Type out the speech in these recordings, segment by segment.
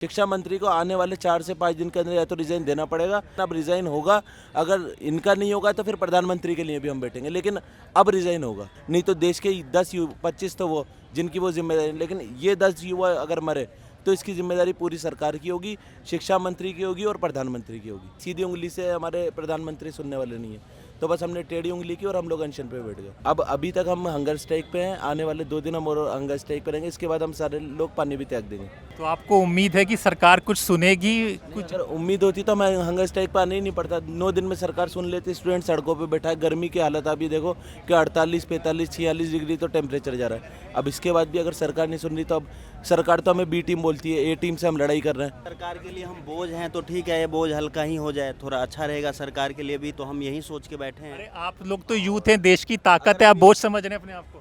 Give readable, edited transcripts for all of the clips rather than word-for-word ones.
शिक्षा मंत्री को आने वाले 4 से 5 दिन के अंदर या तो रिजाइन देना पड़ेगा। अब रिजाइन होगा, अगर इनका नहीं होगा तो फिर प्रधानमंत्री के लिए भी हम बैठेंगे, लेकिन अब रिजाइन होगा। नहीं तो देश के 10-25 तो वो जिनकी वो जिम्मेदारी, लेकिन ये 10 युवा अगर मरे तो इसकी जिम्मेदारी पूरी सरकार की होगी, शिक्षा मंत्री की होगी और प्रधानमंत्री की होगी। सीधी उंगली से हमारे प्रधानमंत्री सुनने वाले नहीं है, तो बस हमने टेढ़ी उंगली की और हम लोग अनशन पे बैठ गए। अब अभी तक हम हंगर स्ट्राइक पे हैं, आने वाले 2 दिन हम और हंगर स्ट्राइक पे रहेंगे, इसके बाद हम सारे लोग पानी भी त्याग देंगे। तो आपको उम्मीद है कि सरकार कुछ सुनेगी? कुछ अगर उम्मीद होती तो मैं हंगर स्ट्राइक पर आने ही नहीं पड़ता। 9 दिन में सरकार सुन लेती। स्टूडेंट सड़कों पे बैठा है, गर्मी की हालत अभी देखो कि 48, 45, 46 डिग्री तो टेम्परेचर जा रहा है। अब इसके बाद भी अगर सरकार नहीं सुन रही तो अब सरकार तो हमें बी टीम बोलती है, ए टीम से हम लड़ाई कर रहे हैं। सरकार के लिए हम बोझ हैं तो ठीक है, ये बोझ हल्का ही हो जाए, थोड़ा अच्छा रहेगा सरकार के लिए भी, तो हम यही सोच के बैठे हैं। अरे आप लोग तो यूथ हैं, देश की ताकत है, आप बोझ समझ रहे हैं अपने आप को?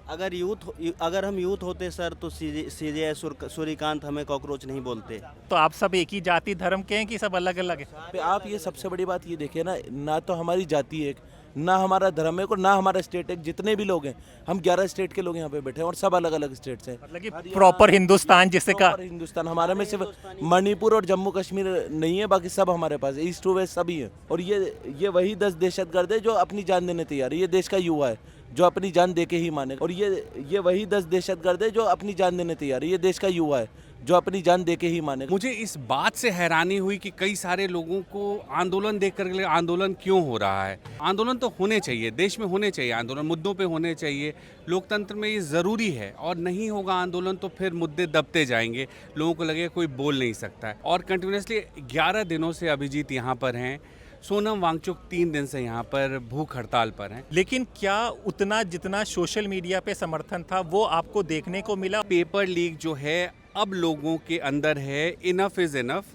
अगर हम यूथ होते सर तो सीजे सूर्यकांत हमें कॉकरोच नहीं बोलते। तो आप सब एक ही जाति धर्म के हैं कि सब अलग अलग है? आप ये सबसे बड़ी बात ये देखिए ना तो हमारी जाति एक, ना हमारा धर्म एक और ना हमारा स्टेट एक। जितने भी लोग हैं, हम 11 स्टेट के लोग यहाँ पे बैठे हैं और सब अलग अलग स्टेट से हैं। मतलब कि प्रॉपर हिंदुस्तान जिसे का प्रॉपर हिंदुस्तान हमारे में सिर्फ मणिपुर और जम्मू कश्मीर नहीं है, बाकी सब हमारे पास है, ईस्ट टू वेस्ट सभी है। और ये वही 10 दहशतगर्द है जो अपनी जान देने तैयार है। ये देश का युवा है जो अपनी जान देके ही माने। और ये वही 10 दहशतगर्द है जो अपनी जान देने तैयार है। ये देश का युवा है जो अपनी जान देके ही माने। मुझे इस बात से हैरानी हुई कि कई सारे लोगों को आंदोलन देख कर आंदोलन क्यों हो रहा है। आंदोलन तो होने चाहिए, देश में होने चाहिए आंदोलन, मुद्दों पे होने चाहिए, लोकतंत्र में ये ज़रूरी है। और नहीं होगा आंदोलन तो फिर मुद्दे दबते जाएंगे, लोगों को लगेगा कोई बोल नहीं सकता है। और कंटिन्यूसली 11 दिनों से अभिजीत यहाँ पर हैं, सोनम वांगचुक 3 दिन से यहाँ पर भूख हड़ताल पर हैं। लेकिन क्या उतना जितना सोशल मीडिया पे समर्थन था वो आपको देखने को मिला? पेपर लीक जो है अब लोगों के अंदर है, इनफ इज़ इनफ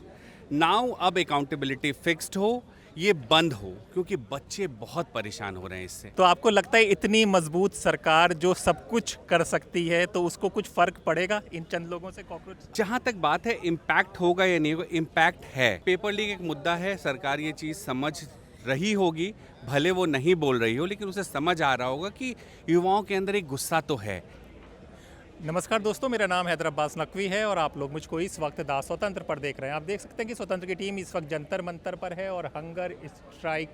नाउ। अब अकाउंटेबिलिटी फिक्स्ड हो, ये बंद हो, क्योंकि बच्चे बहुत परेशान हो रहे हैं इससे। तो आपको लगता है इतनी मजबूत सरकार जो सब कुछ कर सकती है तो उसको कुछ फर्क पड़ेगा इन चंद लोगों से? कॉकरोच जहाँ तक बात है इम्पैक्ट होगा या नहीं होगा, इम्पैक्ट है। पेपर लीक एक मुद्दा है, सरकार ये चीज़ समझ रही होगी, भले वो नहीं बोल रही हो, लेकिन उसे समझ आ रहा होगा कि युवाओं के अंदर एक गुस्सा तो है। नमस्कार दोस्तों, मेरा नाम हैदर अब्बास नकवी है और आप लोग मुझको इस वक्त दा स्वतंत्र पर देख रहे हैं। आप देख सकते हैं कि स्वतंत्र की टीम इस वक्त जंतर मंतर पर है और हंगर स्ट्राइक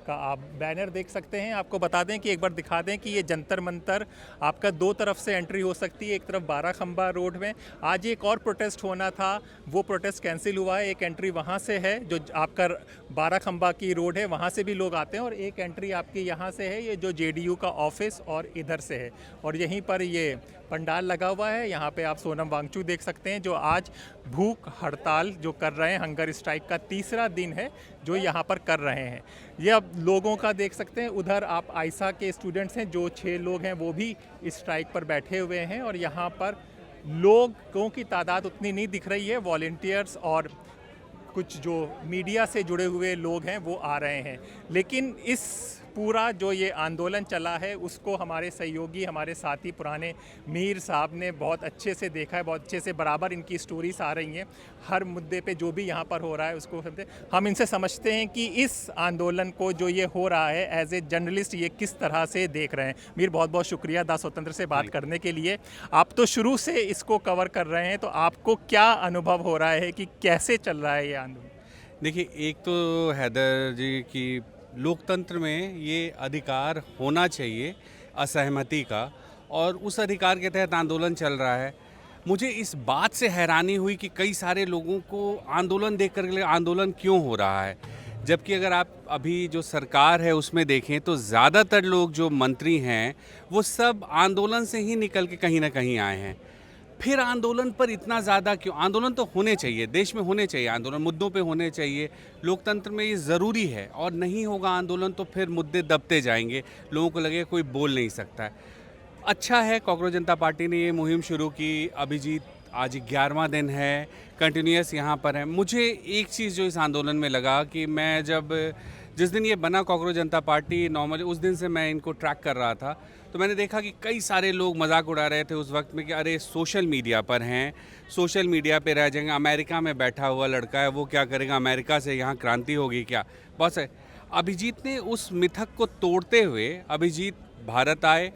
का आप बैनर देख सकते हैं। आपको बता दें कि एक बार दिखा दें कि ये जंतर मंतर आपका 2 तरफ से एंट्री हो सकती है। एक तरफ 12 खंबा रोड में आज एक और प्रोटेस्ट होना था, वो प्रोटेस्ट कैंसिल हुआ है। एक एंट्री वहाँ से है जो आपका 12 खंबा की रोड है, वहाँ से भी लोग आते हैं, और एक एंट्री आपकी यहाँ से है, ये जो JDU का ऑफिस और इधर से है। और यहीं पर ये पंडाल लगा हुआ है। यहाँ पे आप सोनम वांगचुक देख सकते हैं जो आज भूख हड़ताल जो कर रहे हैं, हंगर स्ट्राइक का 3रा दिन है जो यहाँ पर कर रहे हैं। ये अब लोगों का देख सकते हैं, उधर आप आयसा के स्टूडेंट्स हैं जो 6 लोग हैं, वो भी इस स्ट्राइक पर बैठे हुए हैं। और यहाँ पर लोगों की तादाद उतनी नहीं दिख रही है, वॉलंटियर्स और कुछ जो मीडिया से जुड़े हुए लोग हैं वो आ रहे हैं। लेकिन इस पूरा जो ये आंदोलन चला है उसको हमारे सहयोगी, हमारे साथी पुराने मीर साहब ने बहुत अच्छे से देखा है, बहुत अच्छे से बराबर इनकी स्टोरीज आ रही हैं हर मुद्दे पे जो भी यहाँ पर हो रहा है उसको हम इनसे समझते हैं कि इस आंदोलन को जो ये हो रहा है एज ए जर्नलिस्ट ये किस तरह से देख रहे हैं। मीर बहुत बहुत शुक्रिया दा स्वतंत्र से बात करने के लिए। आप तो शुरू से इसको कवर कर रहे हैं, तो आपको क्या अनुभव हो रहा है कि कैसे चल रहा है ये आंदोलन? देखिए, एक तो हैदर जी की लोकतंत्र में ये अधिकार होना चाहिए असहमति का, और उस अधिकार के तहत आंदोलन चल रहा है। मुझे इस बात से हैरानी हुई कि कई सारे लोगों को आंदोलन देख कर आंदोलन क्यों हो रहा है, जबकि अगर आप अभी जो सरकार है उसमें देखें तो ज़्यादातर लोग जो मंत्री हैं वो सब आंदोलन से ही निकल के कहीं ना कहीं आए हैं। फिर आंदोलन पर इतना ज़्यादा क्यों? आंदोलन तो होने चाहिए, देश में होने चाहिए आंदोलन, मुद्दों पे होने चाहिए, लोकतंत्र में ये ज़रूरी है। और नहीं होगा आंदोलन तो फिर मुद्दे दबते जाएंगे, लोगों को लगेगा कोई बोल नहीं सकता है। अच्छा है कॉकरोच जनता पार्टी ने ये मुहिम शुरू की। अभिजीत आज 11वां दिन है, कंटिन्यूस यहाँ पर है। मुझे एक चीज़ जो इस आंदोलन में लगा कि मैं जिस दिन ये बना कॉकरोच जनता पार्टी, नॉर्मली उस दिन से मैं इनको ट्रैक कर रहा था, तो मैंने देखा कि कई सारे लोग मजाक उड़ा रहे थे उस वक्त में कि अरे सोशल मीडिया पर हैं, सोशल मीडिया पे रह जाएंगे, अमेरिका में बैठा हुआ लड़का है वो क्या करेगा, अमेरिका से यहाँ क्रांति होगी क्या। बस अभिजीत ने उस मिथक को तोड़ते हुए अभिजीत भारत आए,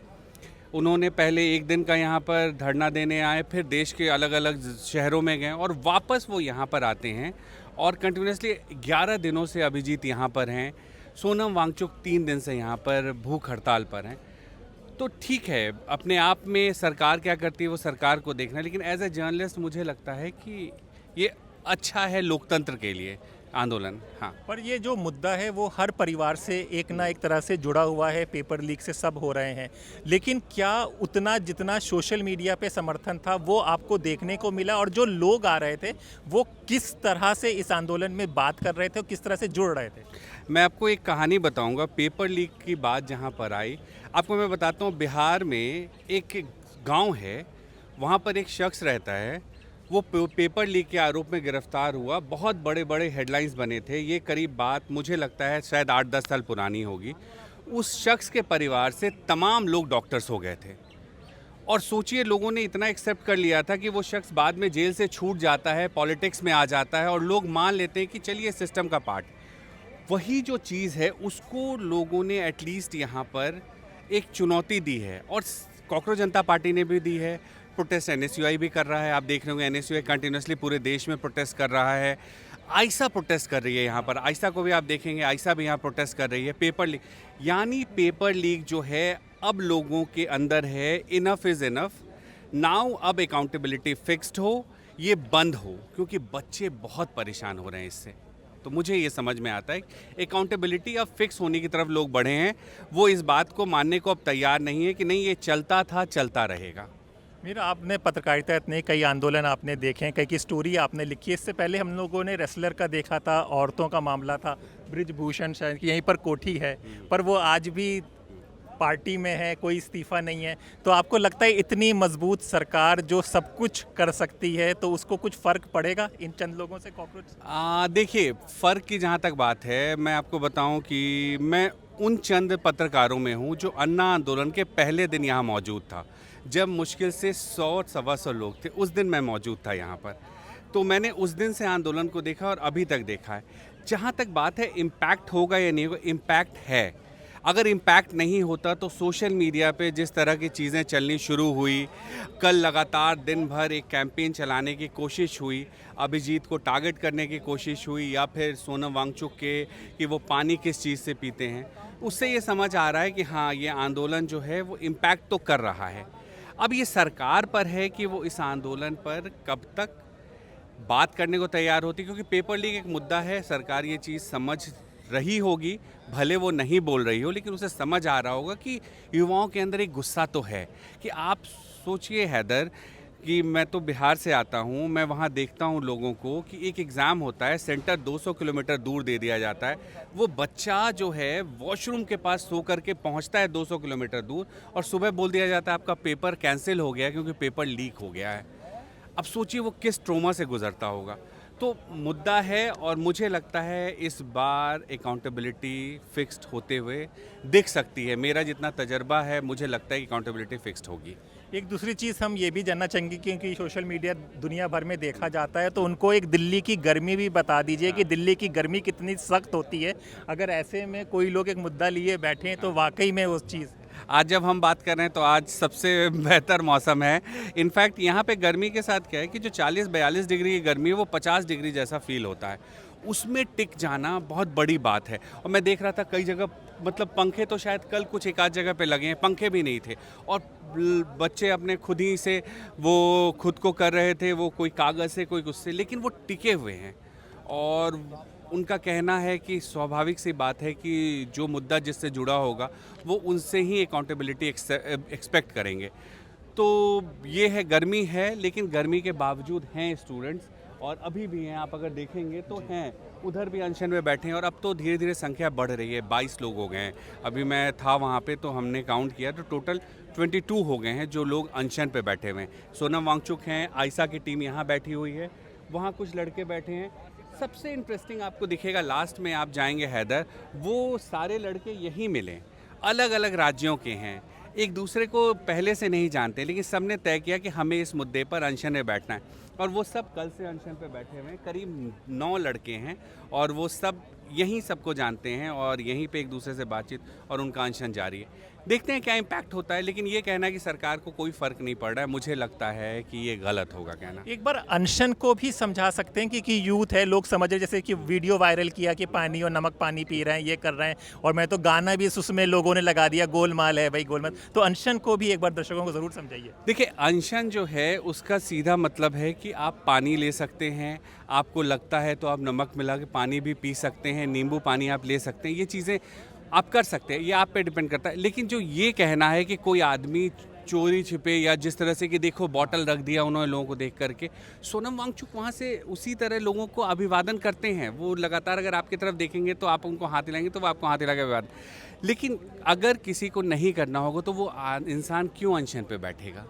उन्होंने पहले एक दिन का यहाँ पर धरना देने आए, फिर देश के अलग अलग शहरों में गए और वापस वो यहाँ पर आते हैं और कंटिन्यूसली 11 दिनों से अभिजीत यहाँ पर हैं। सोनम वांगचुक 3 दिन से यहाँ पर भूख हड़ताल पर हैं। तो ठीक है, अपने आप में सरकार क्या करती है वो सरकार को देखना है, लेकिन एज ए जर्नलिस्ट मुझे लगता है कि ये अच्छा है लोकतंत्र के लिए आंदोलन। हाँ, पर ये जो मुद्दा है वो हर परिवार से एक ना एक तरह से जुड़ा हुआ है, पेपर लीक से सब हो रहे हैं, लेकिन क्या उतना जितना सोशल मीडिया पे समर्थन था वो आपको देखने को मिला? और जो लोग आ रहे थे वो किस तरह से इस आंदोलन में बात कर रहे थे और किस तरह से जुड़ रहे थे? मैं आपको एक कहानी बताऊंगा। पेपर लीक की बात जहां पर आई, आपको मैं बताता हूं, बिहार में एक गांव है, वहां पर एक शख्स रहता है, वो पेपर लीक के आरोप में गिरफ्तार हुआ। बहुत बड़े बड़े हेडलाइंस बने थे। ये करीब बात मुझे लगता है शायद 8-10 साल पुरानी होगी। उस शख्स के परिवार से तमाम लोग डॉक्टर्स हो गए थे और सोचिए लोगों ने इतना एक्सेप्ट कर लिया था कि वो शख्स बाद में जेल से छूट जाता है, पॉलिटिक्स में आ जाता है और लोग मान लेते हैं कि चलिए सिस्टम का पार्ट। वही जो चीज़ है उसको लोगों ने एटलीस्ट यहाँ पर एक चुनौती दी है और कॉकरोच जनता पार्टी ने भी दी है। प्रोटेस्ट एनएसयूआई भी कर रहा है, आप देख रहे होंगे एनएसयूआई कंटिन्यूसली पूरे देश में प्रोटेस्ट कर रहा है। आयशा प्रोटेस्ट कर रही है यहाँ पर, आयशा को भी आप देखेंगे, आयशा भी यहाँ प्रोटेस्ट कर रही है। पेपर लीक, यानी पेपर लीक जो है अब लोगों के अंदर है, इनफ इज़ इनफ नाउ। अब अकाउंटेबिलिटी फिक्स्ड हो, ये बंद हो, क्योंकि बच्चे बहुत परेशान हो रहे हैं इससे। तो मुझे ये समझ में आता है अकाउंटेबिलिटी अब फिक्स होने की तरफ लोग बढ़े हैं। वो इस बात को मानने को अब तैयार नहीं है कि नहीं ये चलता था, चलता रहेगा। मेरा आपने पत्रकारिता इतने कई आंदोलन आपने देखे हैं, कई की स्टोरी आपने लिखी है। इससे पहले हम लोगों ने रेसलर का देखा था, औरतों का मामला था, ब्रिजभूषण शायद यहीं पर कोठी है, पर वो आज भी पार्टी में है, कोई इस्तीफा नहीं है। तो आपको लगता है इतनी मजबूत सरकार जो सब कुछ कर सकती है, तो उसको कुछ फ़र्क पड़ेगा इन चंद लोगों से कॉकरोच? देखिए, फ़र्क की जहाँ तक बात है, मैं आपको बताऊं कि मैं उन चंद पत्रकारों में हूँ जो अन्ना आंदोलन के पहले दिन यहाँ मौजूद था, जब मुश्किल से 100-125 लोग थे। उस दिन मैं मौजूद था यहाँ पर, तो मैंने उस दिन से आंदोलन को देखा और अभी तक देखा है। जहाँ तक बात है इम्पैक्ट होगा या नहीं होगा, इम्पैक्ट है। अगर इम्पैक्ट नहीं होता तो सोशल मीडिया पे जिस तरह की चीज़ें चलनी शुरू हुई, कल लगातार दिन भर एक कैंपेन चलाने की कोशिश हुई, अभिजीत को टारगेट करने की कोशिश हुई, या फिर सोनम वांगचुक के कि वो पानी किस चीज़ से पीते हैं, उससे ये समझ आ रहा है कि हाँ, ये आंदोलन जो है वो इम्पैक्ट तो कर रहा है। अब ये सरकार पर है कि वो इस आंदोलन पर कब तक बात करने को तैयार होती, क्योंकि पेपर लीक एक मुद्दा है। सरकार ये चीज़ समझ रही होगी, भले वो नहीं बोल रही हो, लेकिन उसे समझ आ रहा होगा कि युवाओं के अंदर एक गुस्सा तो है। कि आप सोचिए हैदर, कि मैं तो बिहार से आता हूँ, मैं वहाँ देखता हूँ लोगों को कि एक एग्ज़ाम होता है, सेंटर 200 किलोमीटर दूर दे दिया जाता है, वो बच्चा जो है वॉशरूम के पास सो करके पहुँचता है 200 किलोमीटर दूर, और सुबह बोल दिया जाता है आपका पेपर कैंसिल हो गया क्योंकि पेपर लीक हो गया है। अब सोचिए वो किस ट्रोमा से गुजरता होगा। तो मुद्दा है और मुझे लगता है इस बार अकाउंटेबिलिटी फिक्स्ड होते हुए दिख सकती है। मेरा जितना तजर्बा है, मुझे लगता है कि अकाउंटेबिलिटी फिक्स्ड होगी। एक दूसरी चीज़ हम ये भी जानना चाहेंगे, क्योंकि सोशल मीडिया दुनिया भर में देखा जाता है, तो उनको एक दिल्ली की गर्मी भी बता दीजिए कि दिल्ली की गर्मी कितनी सख्त होती है। अगर ऐसे में कोई लोग एक मुद्दा लिए बैठे हैं तो वाकई में उस चीज़, आज जब हम बात कर रहे हैं तो आज सबसे बेहतर मौसम है। इनफैक्ट यहाँ पे गर्मी के साथ क्या है कि जो 40-42 डिग्री की गर्मी है वो 50 डिग्री जैसा फील होता है, उसमें टिक जाना बहुत बड़ी बात है। और मैं देख रहा था कई जगह, मतलब पंखे तो शायद कल कुछ एक आध जगह पे लगे हैं, पंखे भी नहीं थे, और बच्चे अपने खुद ही से वो खुद को कर रहे थे, वो कोई कागज़ से कोई कुछ से, लेकिन वो टिके हुए हैं। और उनका कहना है कि स्वाभाविक सी बात है कि जो मुद्दा जिससे जुड़ा होगा वो उनसे ही अकाउंटेबिलिटी एक्सपेक्ट करेंगे। तो ये है, गर्मी है, लेकिन गर्मी के बावजूद हैं स्टूडेंट्स, और अभी भी हैं। आप अगर देखेंगे तो हैं, उधर भी अनशन में बैठे हैं, और अब तो धीरे धीरे संख्या बढ़ रही है। 22 लोग हो गए हैं। अभी मैं था वहाँ पे तो हमने काउंट किया तो टोटल 22 हो गए हैं जो लोग अनशन पे बैठे हुए हैं। सोनम वांगचुक हैं, आयशा की टीम यहाँ बैठी हुई है, वहाँ कुछ लड़के बैठे हैं। सबसे इंटरेस्टिंग आपको दिखेगा, लास्ट में आप जाएंगे हैदर, वो सारे लड़के यहीं मिले, अलग अलग राज्यों के हैं, एक दूसरे को पहले से नहीं जानते, लेकिन सबने तय किया कि हमें इस मुद्दे पर अनशन में बैठना है, और वो सब कल से अनशन पे बैठे हुए हैं। करीब 9 लड़के हैं और वो सब यहीं सबको जानते हैं और यहीं पे एक दूसरे से बातचीत और उनका अनशन जारी है। देखते हैं क्या इम्पैक्ट होता है, लेकिन ये कहना कि सरकार को कोई फ़र्क नहीं पड़ रहा है, मुझे लगता है कि ये गलत होगा कहना। एक बार अनशन को भी समझा सकते हैं कि यूथ है, लोग समझ रहे, जैसे कि वीडियो वायरल किया कि पानी और नमक पानी पी रहे हैं, ये कर रहे हैं, और मैं तो गाना भी उसमें लोगों ने लगा दिया, गोलमाल है भाई गोलमाल। तो अनशन को भी एक बार दर्शकों को ज़रूर समझाइए। देखिए, अनशन जो है उसका सीधा मतलब है कि आप पानी ले सकते हैं, आपको लगता है तो आप नमक मिला के पानी भी पी सकते हैं, नींबू पानी आप ले सकते हैं, ये चीज़ें आप कर सकते हैं, ये आप पे डिपेंड करता है। लेकिन जो ये कहना है कि कोई आदमी चोरी छिपे या जिस तरह से कि देखो बॉटल रख दिया उन्होंने लोगों को देख करके, सोनम वांगचुक वहाँ से उसी तरह लोगों को अभिवादन करते हैं। वो लगातार अगर आपकी तरफ देखेंगे तो आप उनको हाथ हिलाएंगे तो वो आपको हाथ हिला के अभिवादन। लेकिन अगर किसी को नहीं करना होगा तो वो इंसान क्यों अनशन पे बैठेगा?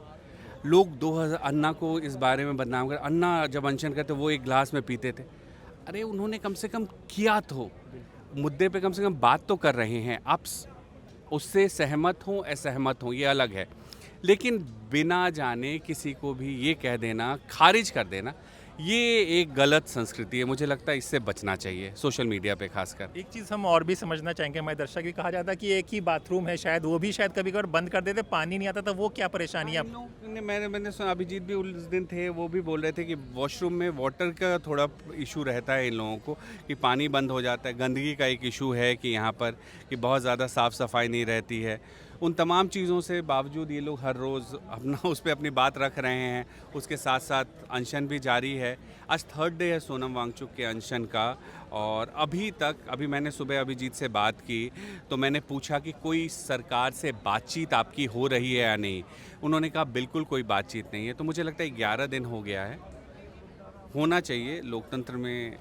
लोग 2000 अन्ना को इस बारे में बदनाम कर, अन्ना जब अनशन करते वो एक गिलास में पीते थे। अरे उन्होंने कम से कम किया, तो मुद्दे पे कम से कम बात तो कर रहे हैं। आप उससे सहमत हों असहमत हों ये अलग है, लेकिन बिना जाने किसी को भी ये कह देना, खारिज कर देना, ये एक गलत संस्कृति है। मुझे लगता है इससे बचना चाहिए, सोशल मीडिया पे खासकर। एक चीज़ हम और भी समझना चाहेंगे हमारे दर्शक भी, कहा जाता है कि एक ही बाथरूम है, शायद वो भी शायद कभी कभार बंद कर देते, पानी नहीं आता था, वो क्या परेशानी है आप? मैंने सुना, अभिजीत भी उस दिन थे, वो भी बोल रहे थे कि वॉशरूम में वाटर का थोड़ा इशू रहता है इन लोगों को, कि पानी बंद हो जाता है, गंदगी का एक इशू है कि यहाँ पर कि बहुत ज़्यादा साफ़ सफाई नहीं रहती है। उन तमाम चीज़ों से बावजूद ये लोग हर रोज़ अपना उस पर अपनी बात रख रहे हैं। उसके साथ साथ अनशन भी जारी है। आज 3rd डे है सोनम वांगचुक के अनशन का, और अभी मैंने सुबह अभिजीत से बात की तो मैंने पूछा कि कोई सरकार से बातचीत आपकी हो रही है या नहीं। उन्होंने कहा बिल्कुल कोई बातचीत नहीं है। तो मुझे लगता है 11 दिन हो गया है, होना चाहिए लोकतंत्र में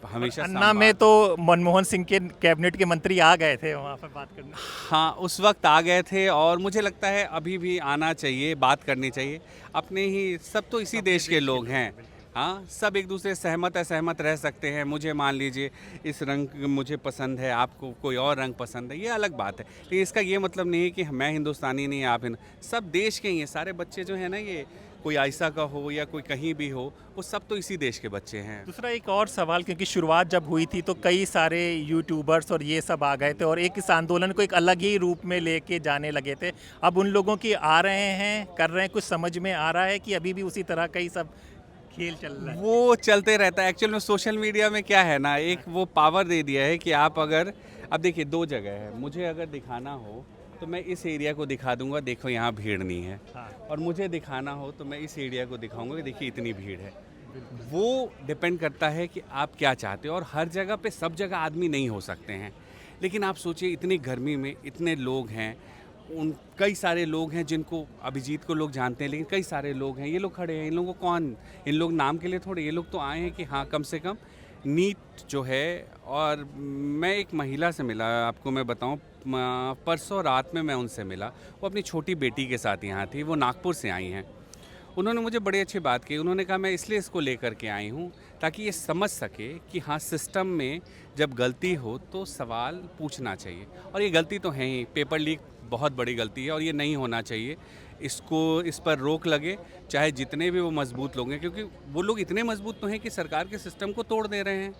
हमेशा। अन्ना में तो मनमोहन सिंह के कैबिनेट के मंत्री आ गए थे वहाँ पर बात करने। हाँ, उस वक्त आ गए थे, और मुझे लगता है अभी भी आना चाहिए, बात करनी चाहिए। अपने ही सब तो इसी देश के लोग हैं। हाँ, सब एक दूसरे सहमत असहमत रह सकते हैं। मुझे मान लीजिए इस रंग मुझे पसंद है, आपको कोई और रंग पसंद है, ये अलग बात है। लेकिन इसका ये मतलब नहीं है कि मैं हिंदुस्तानी नहीं, आप सब देश के ही हैं। सारे बच्चे जो हैं ना, ये कोई आयसा का हो या कोई कहीं भी हो, वो सब तो इसी देश के बच्चे हैं। दूसरा एक और सवाल, क्योंकि शुरुआत जब हुई थी तो कई सारे यूट्यूबर्स और ये सब आ गए थे और एक इस आंदोलन को एक अलग ही रूप में लेके जाने लगे थे। अब उन लोगों की आ रहे हैं, कर रहे हैं, कुछ समझ में आ रहा है कि अभी भी उसी तरह का ही सब खेल चल रहा है? वो चलते रहता है। एक्चुअल में सोशल मीडिया में क्या है ना, एक वो पावर दे दिया है कि आप अगर, अब देखिए 2 जगह है, मुझे अगर दिखाना हो तो मैं इस एरिया को दिखा दूंगा, देखो यहाँ भीड़ नहीं है। हाँ। और मुझे दिखाना हो तो मैं इस एरिया को दिखाऊंगा कि देखिए इतनी भीड़ है। वो डिपेंड करता है कि आप क्या चाहते हो, और हर जगह पे सब जगह आदमी नहीं हो सकते हैं। लेकिन आप सोचिए इतनी गर्मी में इतने लोग हैं, कई सारे लोग हैं जिनको अभिजीत को लोग जानते हैं, लेकिन कई सारे लोग हैं, ये लोग खड़े हैं, इन लोगों को कौन, इन लोग नाम के लिए थोड़े, ये लोग तो आए हैं कि हाँ कम से कम नीट जो है। और मैं एक महिला से मिला, आपको मैं बताऊं, परसों रात में मैं उनसे मिला, वो अपनी छोटी बेटी के साथ यहाँ थी, वो नागपुर से आई हैं। उन्होंने मुझे बड़ी अच्छी बात की। उन्होंने कहा मैं इसलिए इसको लेकर के आई हूँ ताकि ये समझ सके कि हाँ, सिस्टम में जब गलती हो तो सवाल पूछना चाहिए, और ये गलती तो है ही, पेपर लीक बहुत बड़ी गलती है और ये नहीं होना चाहिए। इस पर रोक लगे, चाहे जितने भी वो मजबूत लोग हैं, क्योंकि वो लोग इतने मजबूत तो हैं कि सरकार के सिस्टम को तोड़ दे रहे हैं।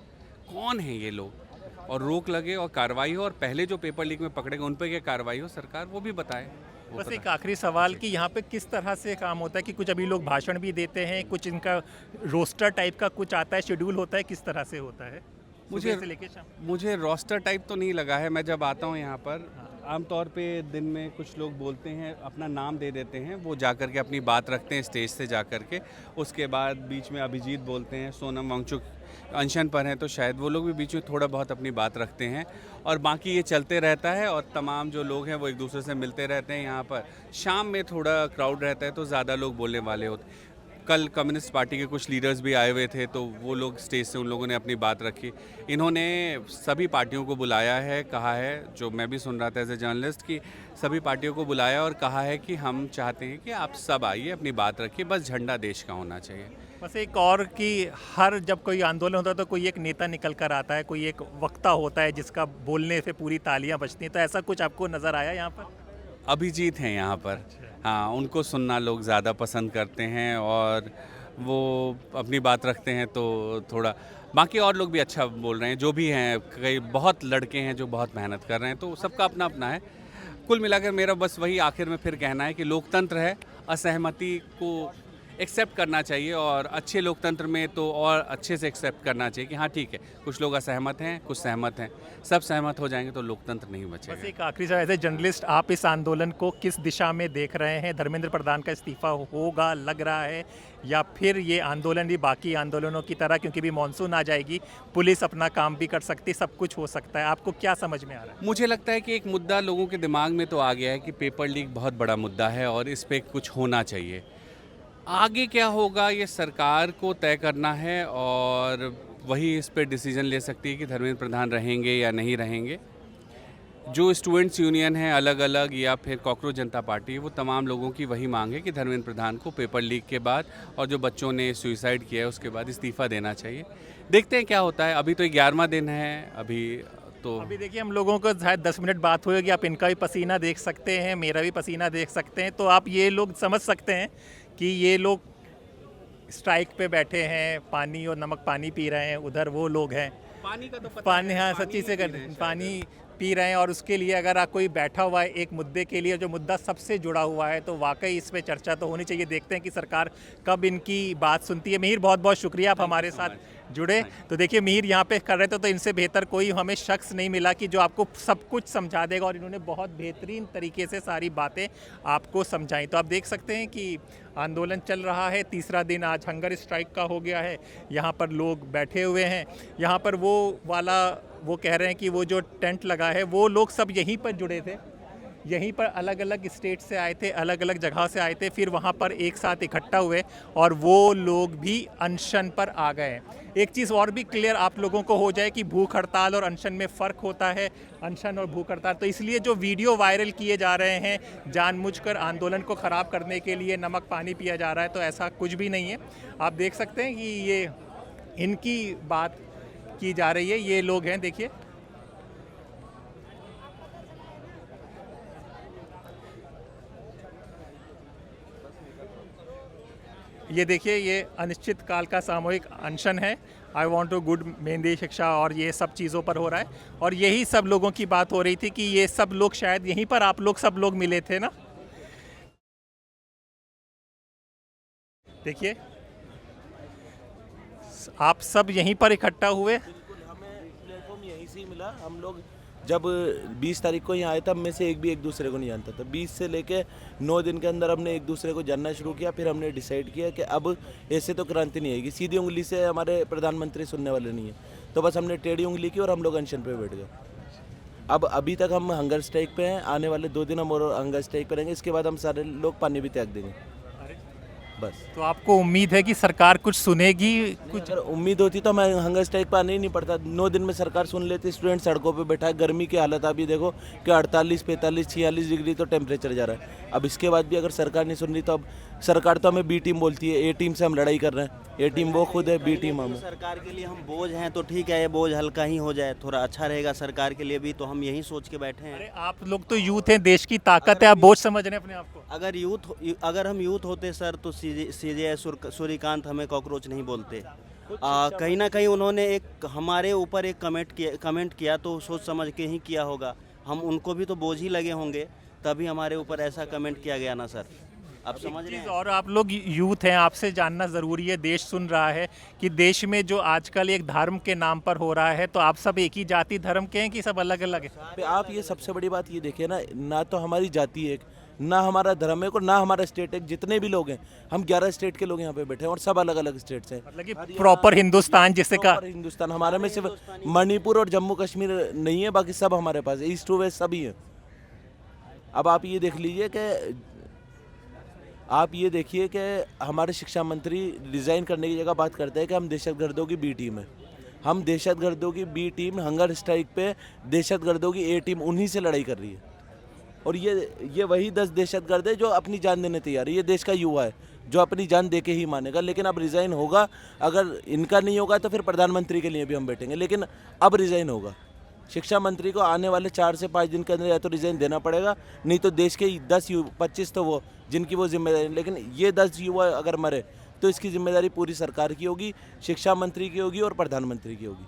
कौन है ये लोग? और रोक लगे और कार्रवाई हो, और पहले जो पेपर लीक में पकड़े गए उन पर क्या कार्रवाई हो, सरकार वो भी बताए। बस एक आखिरी सवाल कि यहाँ पे किस तरह से काम होता है, कि कुछ अभी लोग भाषण भी देते हैं, कुछ इनका रोस्टर टाइप का कुछ आता है, शेड्यूल होता है, किस तरह से होता है सुबह से लेके शाम? मुझे रोस्टर टाइप तो नहीं लगा है। मैं जब आता हूँ यहाँ पर, आमतौर पे दिन में कुछ लोग बोलते हैं, अपना नाम दे देते हैं, वो जा कर के अपनी बात रखते हैं स्टेज से जा कर के। उसके बाद बीच में अभिजीत बोलते हैं, सोनम वांगचुक अनशन पर हैं तो शायद वो लोग भी बीच में थोड़ा बहुत अपनी बात रखते हैं, और बाकी ये चलते रहता है। और तमाम जो लोग हैं वो एक दूसरे से मिलते रहते हैं। यहाँ पर शाम में थोड़ा क्राउड रहता है तो ज़्यादा लोग बोलने वाले होते। कल कम्युनिस्ट पार्टी के कुछ लीडर्स भी आए हुए थे, तो वो लोग स्टेज से, उन लोगों ने अपनी बात रखी। इन्होंने सभी पार्टियों को बुलाया है, कहा है, जो मैं भी सुन रहा था एज ए जर्नलिस्ट, कि सभी पार्टियों को बुलाया और कहा है कि हम चाहते हैं कि आप सब आइए, अपनी बात रखिए, बस झंडा देश का होना चाहिए। बस एक और कि हर जब कोई आंदोलन होता है तो कोई एक नेता निकल कर आता है, कोई एक वक्ता होता है जिसका बोलने से पूरी तालियां बजती हैं, तो ऐसा कुछ आपको नज़र आया यहाँ पर? अभिजीत हैं यहाँ पर। हाँ, उनको सुनना लोग ज़्यादा पसंद करते हैं, और वो अपनी बात रखते हैं तो थोड़ा, बाकी और लोग भी अच्छा बोल रहे हैं, जो भी हैं, कई बहुत लड़के हैं जो बहुत मेहनत कर रहे हैं, तो सबका अपना अपना है। कुल मिलाकर मेरा बस वही आखिर में फिर कहना है कि लोकतंत्र है, असहमति को एक्सेप्ट करना चाहिए, और अच्छे लोकतंत्र में तो और अच्छे से एक्सेप्ट करना चाहिए कि हाँ ठीक है, कुछ लोग असहमत हैं, कुछ सहमत हैं, सब सहमत हो जाएंगे तो लोकतंत्र नहीं बस बचेगा। एक आखिरी सवाल, एज ए जर्नलिस्ट आप इस आंदोलन को किस दिशा में देख रहे हैं? धर्मेंद्र प्रधान का इस्तीफा होगा लग रहा है, या फिर ये आंदोलन भी बाकी आंदोलनों की तरह, क्योंकि भी मानसून आ जाएगी, पुलिस अपना काम भी कर सकती है, सब कुछ हो सकता है, आपको क्या समझ में आ रहा है? मुझे लगता है कि एक मुद्दा लोगों के दिमाग में तो आ गया है कि पेपर लीक बहुत बड़ा मुद्दा है और इस पे कुछ होना चाहिए। आगे क्या होगा ये सरकार को तय करना है, और वही इस पे डिसीजन ले सकती है कि धर्मेंद्र प्रधान रहेंगे या नहीं रहेंगे। जो स्टूडेंट्स यूनियन है अलग अलग, या फिर कॉकरोच जनता पार्टी, वो तमाम लोगों की वही मांग है कि धर्मेंद्र प्रधान को पेपर लीक के बाद और जो बच्चों ने सुसाइड किया है उसके बाद इस्तीफा देना चाहिए। देखते हैं क्या होता है, अभी तो 11वां दिन है, अभी देखिए हम लोगों को शायद 10 मिनट बात होगी, आप इनका भी पसीना देख सकते हैं, मेरा भी पसीना देख सकते हैं, तो आप ये लोग समझ सकते हैं कि ये लोग स्ट्राइक पे बैठे हैं, पानी और नमक पानी पी रहे हैं, उधर वो लोग हैं पानी का तो पता पानी, है, हाँ पानी सच्ची से नहीं पी रहे हैं पानी पी रहे हैं, और उसके लिए अगर आप कोई बैठा हुआ है एक मुद्दे के लिए, जो मुद्दा सबसे जुड़ा हुआ है, तो वाकई इस पे चर्चा तो होनी चाहिए। देखते हैं कि सरकार कब इनकी बात सुनती है। मिहिर, बहुत बहुत शुक्रिया आप हमारे साथ जुड़े। तो देखिए मिहिर यहाँ पे कर रहे थे, तो इनसे बेहतर कोई हमें शख्स नहीं मिला कि जो आपको सब कुछ समझा देगा, और इन्होंने बहुत बेहतरीन तरीके से सारी बातें आपको समझाई। तो आप देख सकते हैं कि आंदोलन चल रहा है, तीसरा दिन आज हंगर स्ट्राइक का हो गया है, यहाँ पर लोग बैठे हुए हैं। यहाँ पर वो कह रहे हैं कि वो जो टेंट लगा है, वो लोग सब यहीं पर जुड़े थे, यहीं पर अलग अलग स्टेट से आए थे, अलग अलग जगह से आए थे, फिर वहाँ पर एक साथ इकट्ठा हुए और वो लोग भी अनशन पर आ गए। एक चीज़ और भी क्लियर आप लोगों को हो जाए कि भूख हड़ताल और अनशन में फ़र्क होता है, अनशन और भूख हड़ताल। तो इसलिए जो वीडियो वायरल किए जा रहे हैं जानबूझकर आंदोलन को ख़राब करने के लिए, नमक पानी पिया जा रहा है, तो ऐसा कुछ भी नहीं है। आप देख सकते हैं कि ये इनकी बात की जा रही है, ये लोग हैं, देखिए ये देखिए, ये अनिश्चित काल का सामूहिक अनशन है। आई वॉन्ट टू गुड मेहंदी शिक्षा, और ये सब चीज़ों पर हो रहा है, और यही सब लोगों की बात हो रही थी कि ये सब लोग शायद यहीं पर आप लोग सब लोग मिले थे ना। देखिए आप सब यहीं पर इकट्ठा हुए। बिल्कुल, हमें प्लेटफॉर्म यहीं से ही मिला। हम लोग जब 20 तारीख को यहाँ आए तब में से एक भी एक दूसरे को नहीं जानता था। 20 से लेके 9 दिन के अंदर हमने एक दूसरे को जानना शुरू किया। फिर हमने डिसाइड किया कि अब ऐसे तो क्रांति नहीं आएगी, सीधी उंगली से हमारे प्रधानमंत्री सुनने वाले नहीं है, तो बस हमने टेढ़ी उंगली की और हम लोग अनशन पे बैठ गए। अब अभी तक हम हंगर स्ट्राइक पे हैं, आने वाले 2 दिन हम और हंगर स्ट्राइक पे रहेंगे, इसके बाद हम सारे लोग पानी भी त्याग देंगे बस। तो आपको उम्मीद है कि सरकार कुछ सुनेगी? कुछ अगर उम्मीद होती तो मैं हंगर स्ट्राइक पर आने ही नहीं पड़ता। 9 दिन में सरकार सुन लेती। स्टूडेंट सड़कों पे बैठा है, गर्मी की हालत अभी देखो कि 48, 45, 46 डिग्री तो टेम्परेचर जा रहा है। अब इसके बाद भी अगर सरकार नहीं सुन रही, तो अब सरकार तो हमें बी टीम बोलती है, ए टीम से हम लड़ाई कर रहे हैं। ए टीम वो खुद है, बी टीम हम। सरकार के लिए हम बोझ हैं, तो ठीक है, ये बोझ हल्का ही हो जाए, थोड़ा अच्छा रहेगा सरकार के लिए भी, तो हम यही सोच के बैठे हैं। अरे आप लोग तो यूथ हैं, देश की ताकत है, आप बोझ समझ रहे हैं अपने आप को? अगर हम यूथ होते सर, तो सीजे सूर्यकांत हमें कॉकरोच नहीं बोलते। कहीं ना कहीं उन्होंने एक हमारे ऊपर एक कमेंट किया, तो सोच समझ के ही किया होगा। हम उनको भी तो बोझ ही लगे होंगे, तभी हमारे ऊपर ऐसा कमेंट किया गया ना सर। आप समझ रहे हैं? और आप लोग यूथ हैं, आपसे जानना ज़रूरी है, देश सुन रहा है कि देश में जो आजकल एक धर्म के नाम पर हो रहा है, तो आप सब एक ही जाति धर्म के हैं कि सब अलग अलग है? आप ये सबसे बड़ी बात ये देखिए ना तो हमारी जाति एक, ना हमारा धर्म एक, और ना हमारा स्टेट एक। जितने भी लोग हैं, हम 11 स्टेट के लोग यहाँ पे बैठे हैं और सब अलग अलग स्टेट से हैं। मतलब कि प्रॉपर हिंदुस्तान जिसे का हिंदुस्तान हमारे में सिर्फ मणिपुर और जम्मू कश्मीर नहीं है, बाकी सब हमारे पास है, ईस्ट टू वेस्ट सभी है। अब आप ये देख लीजिए कि हमारे शिक्षा मंत्री रिजाइन करने की जगह बात करते हैं कि हम दहशतगर्दों की बी टीम है। हम दहशतगर्दों की बी टीम हंगर स्ट्राइक पे दहशतगर्दों की ए टीम, उन्हीं से लड़ाई कर रही है। और ये वही 10 दहशतगर्द है जो अपनी जान देने तैयार है। ये देश का युवा है जो अपनी जान दे के ही मानेगा। लेकिन अब रिज़ाइन होगा, अगर इनका नहीं होगा तो फिर प्रधानमंत्री के लिए भी हम बैठेंगे, लेकिन अब रिज़ाइन होगा। शिक्षा मंत्री को आने वाले 4 से 5 दिन के अंदर या तो रिज़ाइन देना पड़ेगा, नहीं तो देश के 10 25 तो वो जिनकी वो जिम्मेदारी। लेकिन ये 10 युवा अगर मरे तो इसकी जिम्मेदारी पूरी सरकार की होगी, शिक्षा मंत्री की होगी और प्रधानमंत्री की होगी।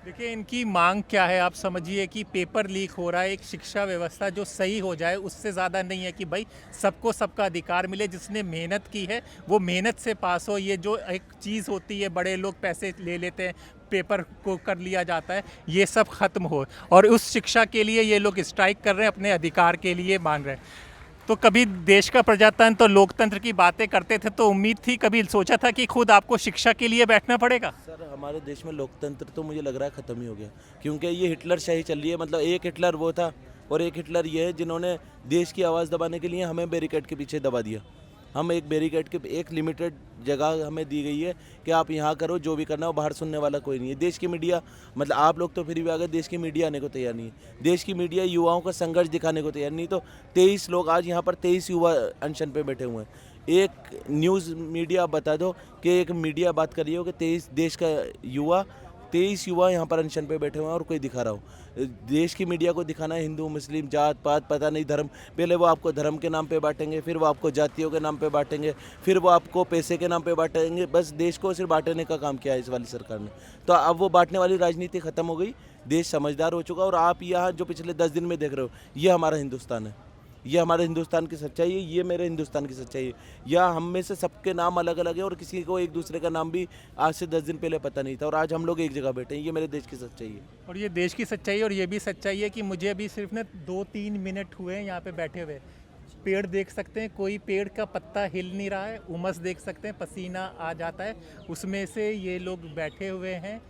देखिए इनकी मांग क्या है, आप समझिए कि पेपर लीक हो रहा है, एक शिक्षा व्यवस्था जो सही हो जाए, उससे ज़्यादा नहीं है कि भाई सबको सबका अधिकार मिले, जिसने मेहनत की है वो मेहनत से पास हो। ये जो एक चीज़ होती है, बड़े लोग पैसे ले लेते हैं, पेपर को कर लिया जाता है, ये सब खत्म हो, और उस शिक्षा के लिए ये लोग स्ट्राइक कर रहे हैं, अपने अधिकार के लिए मांग रहे हैं। तो कभी देश का प्रजातंत्र, लोकतंत्र की बातें करते थे तो उम्मीद थी, कभी सोचा था कि खुद आपको शिक्षा के लिए बैठना पड़ेगा? सर हमारे देश में लोकतंत्र तो मुझे लग रहा है ख़त्म ही हो गया, क्योंकि ये हिटलर शाही चल रही है। मतलब एक हिटलर वो था और एक हिटलर ये है जिन्होंने देश की आवाज़ दबाने के लिए हमें बैरिकेड के पीछे दबा दिया। हम एक बैरिकेड के एक लिमिटेड जगह हमें दी गई है कि आप यहाँ करो, जो भी करना हो, बाहर सुनने वाला कोई नहीं है। देश की मीडिया, मतलब आप लोग तो फिर भी आ गए, देश की मीडिया आने को तैयार नहीं है। देश की मीडिया युवाओं का संघर्ष दिखाने को तैयार नहीं। तो 23 लोग आज यहाँ पर 23 युवा अनशन पे बैठे हुए हैं। एक न्यूज़ मीडिया बता दो कि एक मीडिया बात कर रही हो कि 23 देश का युवा 23 युवा यहाँ पर अनशन पे बैठे हुए हैं और कोई दिखा रहा हो। देश की मीडिया को दिखाना है हिंदू मुस्लिम जात पात पता नहीं धर्म, पहले वो आपको धर्म के नाम पे बांटेंगे, फिर वो आपको जातियों के नाम पे बांटेंगे, फिर वो आपको पैसे के नाम पे बांटेंगे। बस देश को सिर्फ बांटने का काम किया है इस वाली सरकार ने। तो अब वो बांटने वाली राजनीति खत्म हो गई, देश समझदार हो चुका। और आप यहाँ जो पिछले 10 दिन में देख रहे हो, ये हमारा हिंदुस्तान है, ये हमारे हिंदुस्तान की सच्चाई है, ये मेरे हिंदुस्तान की सच्चाई है। या हम में से सबके नाम अलग अलग है और किसी को एक दूसरे का नाम भी आज से 10 दिन पहले पता नहीं था, और आज हम लोग एक जगह बैठे हैं। ये मेरे देश की सच्चाई है। और ये देश की सच्चाई है, और ये भी सच्चाई है कि मुझे अभी सिर्फ ना 2-3 मिनट हुए हैं यहाँ पे बैठे हुए। पेड़ देख सकते हैं, कोई पेड़ का पत्ता हिल नहीं रहा है, उमस देख सकते हैं, पसीना आ जाता है। उसमें से ये लोग बैठे हुए हैं,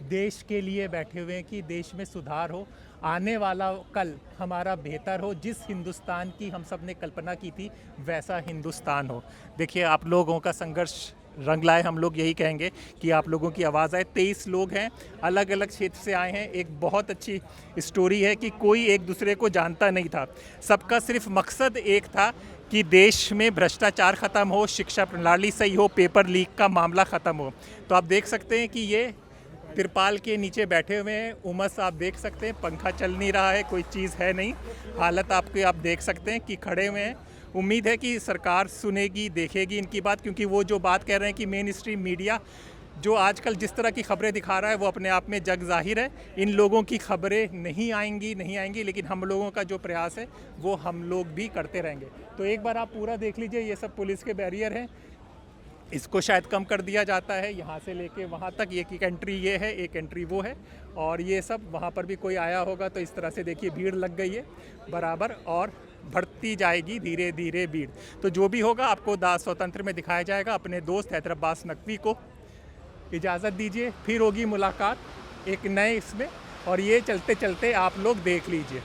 देश के लिए बैठे हुए हैं कि देश में सुधार हो, आने वाला कल हमारा बेहतर हो, जिस हिंदुस्तान की हम सब ने कल्पना की थी वैसा हिंदुस्तान हो। देखिए आप लोगों का संघर्ष रंग लाए, हम लोग यही कहेंगे कि आप लोगों की आवाज़ आए। 23 लोग हैं, अलग अलग क्षेत्र से आए हैं। एक बहुत अच्छी स्टोरी है कि कोई एक दूसरे को जानता नहीं था, सबका सिर्फ मकसद एक था कि देश में भ्रष्टाचार ख़त्म हो, शिक्षा प्रणाली सही हो, पेपर लीक का मामला ख़त्म हो। तो आप देख सकते हैं कि ये तिरपाल के नीचे बैठे हुए हैं, उमस आप देख सकते हैं, पंखा चल नहीं रहा है, कोई चीज़ है नहीं, हालत आपकी आप देख सकते हैं कि खड़े हुए हैं। उम्मीद है कि सरकार सुनेगी, देखेगी इनकी बात, क्योंकि वो जो बात कह रहे हैं कि मेन स्ट्रीम मीडिया जो आजकल जिस तरह की खबरें दिखा रहा है वो अपने आप में जग जाहिर है। इन लोगों की खबरें नहीं आएंगी, लेकिन हम लोगों का जो प्रयास है वो हम लोग भी करते रहेंगे। तो एक बार आप पूरा देख लीजिए, ये सब पुलिस के बैरियर हैं, इसको शायद कम कर दिया जाता है, यहाँ से लेके वहाँ तक। एक एंट्री ये है, एक एंट्री वो है, और ये सब वहाँ पर भी कोई आया होगा तो इस तरह से देखिए भीड़ लग गई है बराबर, और बढ़ती जाएगी धीरे धीरे भीड़। तो जो भी होगा आपको दास स्वतंत्र में दिखाया जाएगा। अपने दोस्त हैदर अब्बास नकवी को इजाज़त दीजिए, फिर होगी मुलाकात एक नए इसमें, और ये चलते चलते आप लोग देख लीजिए।